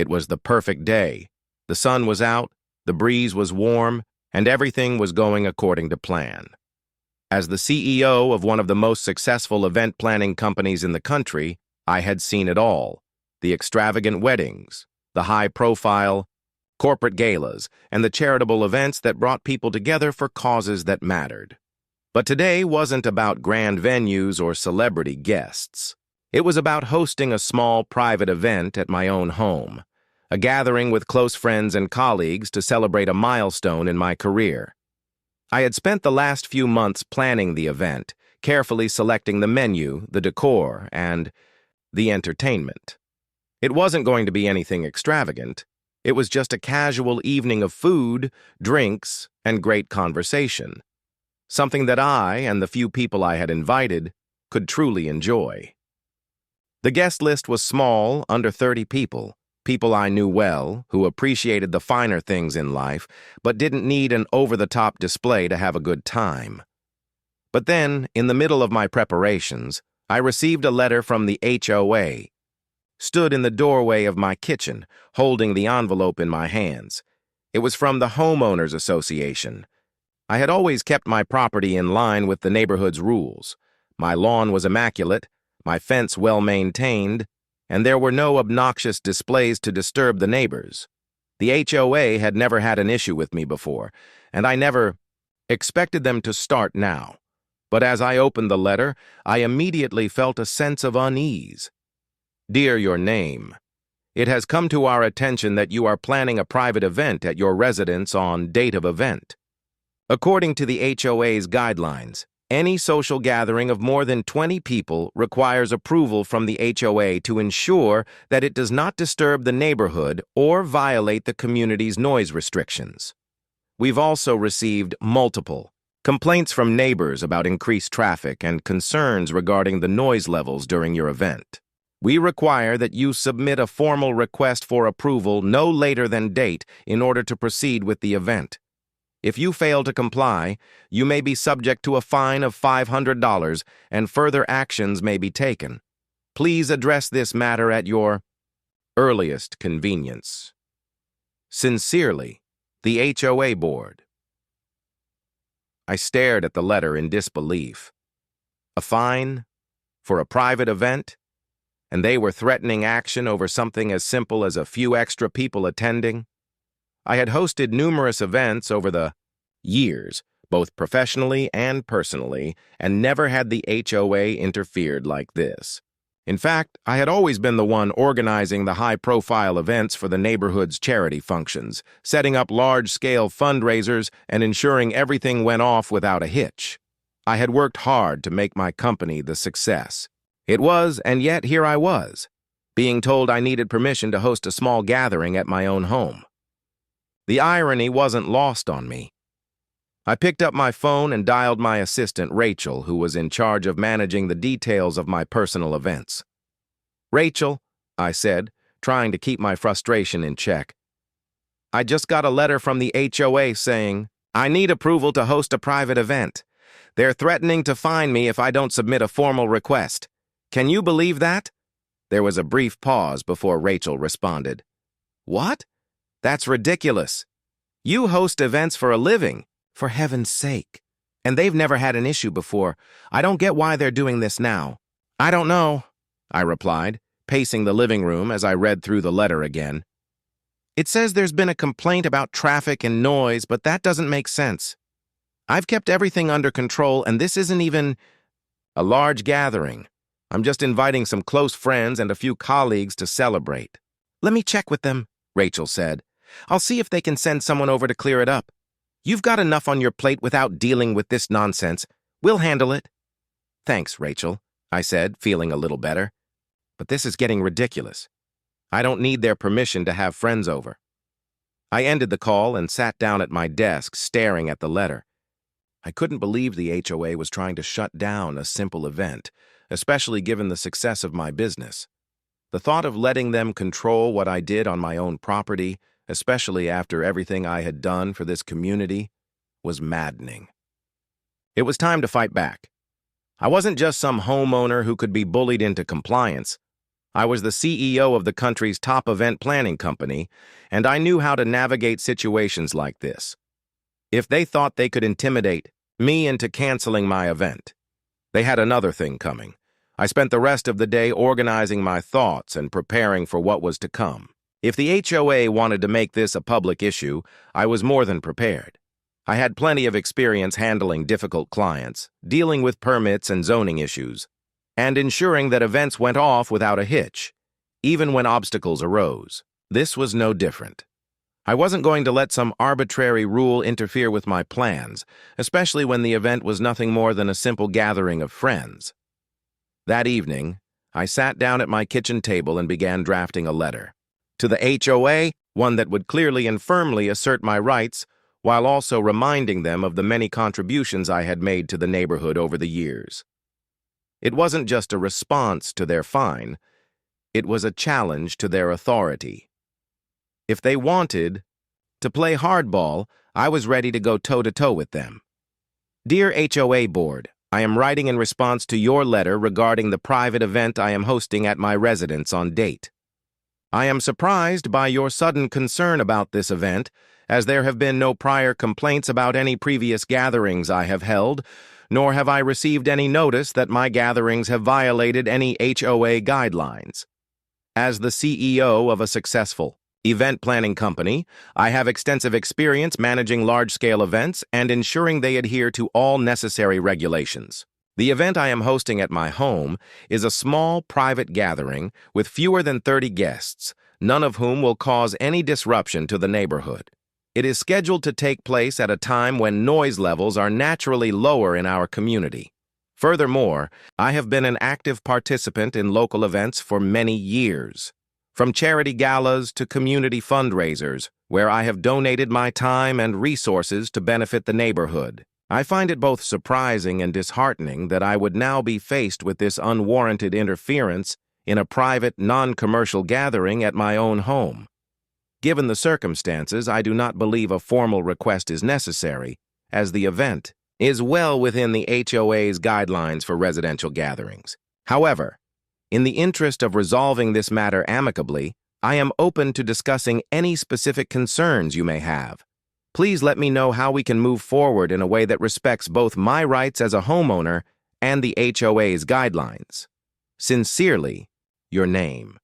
It was the perfect day. The sun was out, the breeze was warm, and everything was going according to plan. As the CEO of one of the most successful event planning companies in the country, I had seen it all: the extravagant weddings, the high-profile corporate galas, and the charitable events that brought people together for causes that mattered. But today wasn't about grand venues or celebrity guests. It was about hosting a small private event at my own home, a gathering with close friends and colleagues to celebrate a milestone in my career. I had spent the last few months planning the event, carefully selecting the menu, the decor, and the entertainment. It wasn't going to be anything extravagant. It was just a casual evening of food, drinks, and great conversation. Something that I and the few people I had invited could truly enjoy. The guest list was small, under 30 people, people I knew well, who appreciated the finer things in life, but didn't need an over-the-top display to have a good time. But then, in the middle of my preparations, I received a letter from the HOA. Stood in the doorway of my kitchen, holding the envelope in my hands. It was from the Homeowners Association. I had always kept my property in line with the neighborhood's rules. My lawn was immaculate, my fence well-maintained, and there were no obnoxious displays to disturb the neighbors. The HOA had never had an issue with me before, and I never expected them to start now. But as I opened the letter, I immediately felt a sense of unease. Dear Your Name, it has come to our attention that you are planning a private event at your residence on date of event. According to the HOA's guidelines, any social gathering of more than 20 people requires approval from the HOA to ensure that it does not disturb the neighborhood or violate the community's noise restrictions. We've also received multiple complaints from neighbors about increased traffic and concerns regarding the noise levels during your event. We require that you submit a formal request for approval no later than date in order to proceed with the event. If you fail to comply, you may be subject to a fine of $500 and further actions may be taken. Please address this matter at your earliest convenience. Sincerely, the HOA Board. I stared at the letter in disbelief. A fine? For a private event? And they were threatening action over something as simple as a few extra people attending? I had hosted numerous events over the years, both professionally and personally, and never had the HOA interfered like this. In fact, I had always been the one organizing the high-profile events for the neighborhood's charity functions, setting up large-scale fundraisers and ensuring everything went off without a hitch. I had worked hard to make my company the success. It was, and yet here I was, being told I needed permission to host a small gathering at my own home. The irony wasn't lost on me. I picked up my phone and dialed my assistant, Rachel, who was in charge of managing the details of my personal events. "Rachel," I said, trying to keep my frustration in check, "I just got a letter from the HOA saying I need approval to host a private event. They're threatening to fine me if I don't submit a formal request. Can you believe that?" There was a brief pause before Rachel responded. "What? That's ridiculous. You host events for a living, for heaven's sake. And they've never had an issue before. I don't get why they're doing this now." "I don't know," I replied, pacing the living room as I read through the letter again. "It says there's been a complaint about traffic and noise, but that doesn't make sense. I've kept everything under control, and this isn't even a large gathering. I'm just inviting some close friends and a few colleagues to celebrate." "Let me check with them," Rachel said. "I'll see if they can send someone over to clear it up. You've got enough on your plate without dealing with this nonsense. We'll handle it." "Thanks, Rachel," I said, feeling a little better. "But this is getting ridiculous. I don't need their permission to have friends over." I ended the call and sat down at my desk, staring at the letter. I couldn't believe the HOA was trying to shut down a simple event, especially given the success of my business. The thought of letting them control what I did on my own property, especially after everything I had done for this community, was maddening. It was time to fight back. I wasn't just some homeowner who could be bullied into compliance. I was the CEO of the country's top event planning company, and I knew how to navigate situations like this. If they thought they could intimidate me into canceling my event, they had another thing coming. I spent the rest of the day organizing my thoughts and preparing for what was to come. If the HOA wanted to make this a public issue, I was more than prepared. I had plenty of experience handling difficult clients, dealing with permits and zoning issues, and ensuring that events went off without a hitch, even when obstacles arose. This was no different. I wasn't going to let some arbitrary rule interfere with my plans, especially when the event was nothing more than a simple gathering of friends. That evening, I sat down at my kitchen table and began drafting a letter. To the HOA, one that would clearly and firmly assert my rights, while also reminding them of the many contributions I had made to the neighborhood over the years. It wasn't just a response to their fine, it was a challenge to their authority. If they wanted to play hardball, I was ready to go toe-to-toe with them. Dear HOA Board, I am writing in response to your letter regarding the private event I am hosting at my residence on date. I am surprised by your sudden concern about this event, as there have been no prior complaints about any previous gatherings I have held, nor have I received any notice that my gatherings have violated any HOA guidelines. As the CEO of a successful event planning company, I have extensive experience managing large-scale events and ensuring they adhere to all necessary regulations. The event I am hosting at my home is a small private gathering with fewer than 30 guests, none of whom will cause any disruption to the neighborhood. It is scheduled to take place at a time when noise levels are naturally lower in our community. Furthermore, I have been an active participant in local events for many years, from charity galas to community fundraisers, where I have donated my time and resources to benefit the neighborhood. I find it both surprising and disheartening that I would now be faced with this unwarranted interference in a private, non-commercial gathering at my own home. Given the circumstances, I do not believe a formal request is necessary, as the event is well within the HOA's guidelines for residential gatherings. However, in the interest of resolving this matter amicably, I am open to discussing any specific concerns you may have. Please let me know how we can move forward in a way that respects both my rights as a homeowner and the HOA's guidelines. Sincerely, your name.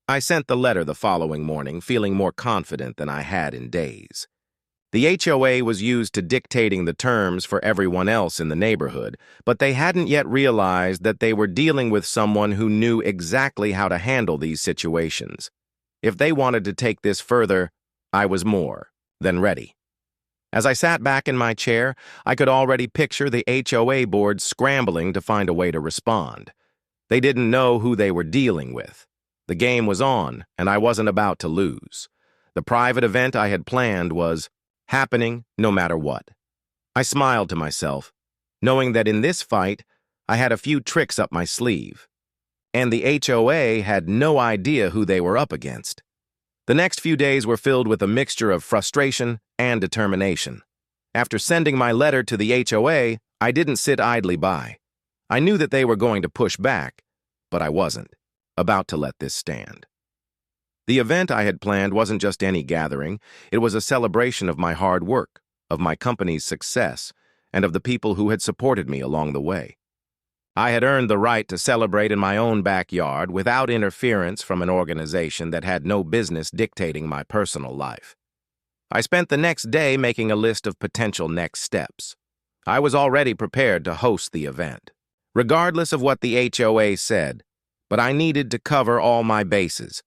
I sent the letter the following morning, feeling more confident than I had in days. The HOA was used to dictating the terms for everyone else in the neighborhood, but they hadn't yet realized that they were dealing with someone who knew exactly how to handle these situations. If they wanted to take this further, I was more than ready. As I sat back in my chair, I could already picture the HOA board scrambling to find a way to respond. They didn't know who they were dealing with. The game was on, and I wasn't about to lose. The private event I had planned was happening no matter what. I smiled to myself, knowing that in this fight, I had a few tricks up my sleeve. And the HOA had no idea who they were up against. The next few days were filled with a mixture of frustration and determination. After sending my letter to the HOA, I didn't sit idly by. I knew that they were going to push back, but I wasn't about to let this stand. The event I had planned wasn't just any gathering, it was a celebration of my hard work, of my company's success, and of the people who had supported me along the way. I had earned the right to celebrate in my own backyard without interference from an organization that had no business dictating my personal life. I spent the next day making a list of potential next steps. I was already prepared to host the event, regardless of what the HOA said, but I needed to cover all my bases.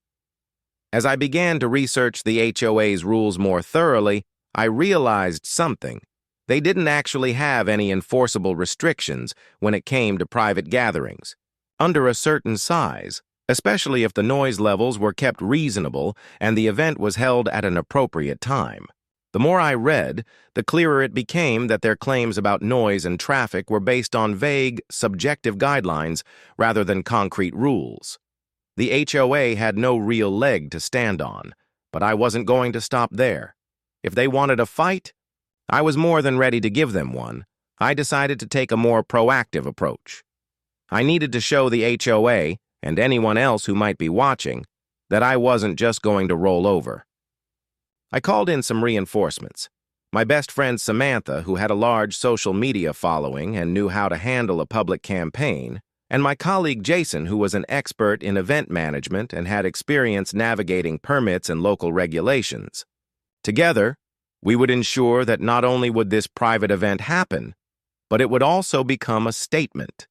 As I began to research the HOA's rules more thoroughly, I realized something. They didn't actually have any enforceable restrictions when it came to private gatherings. Under a certain size, especially if the noise levels were kept reasonable and the event was held at an appropriate time. The more I read, the clearer it became that their claims about noise and traffic were based on vague, subjective guidelines rather than concrete rules. The HOA had no real leg to stand on, but I wasn't going to stop there. If they wanted a fight, I was more than ready to give them one. I decided to take a more proactive approach. I needed to show the HOA, and anyone else who might be watching, that I wasn't just going to roll over. I called in some reinforcements. My best friend Samantha, who had a large social media following and knew how to handle a public campaign, and my colleague Jason, who was an expert in event management and had experience navigating permits and local regulations. Together, we would ensure that not only would this private event happen, but it would also become a statement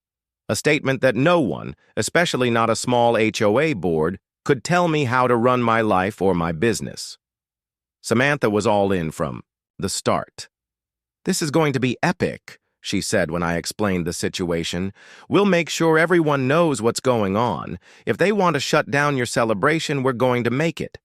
that no one, especially not a small HOA board, could tell me how to run my life or my business. Samantha was all in from the start. "This is going to be epic," she said when I explained the situation. "We'll make sure everyone knows what's going on. If they want to shut down your celebration, we're going to make it.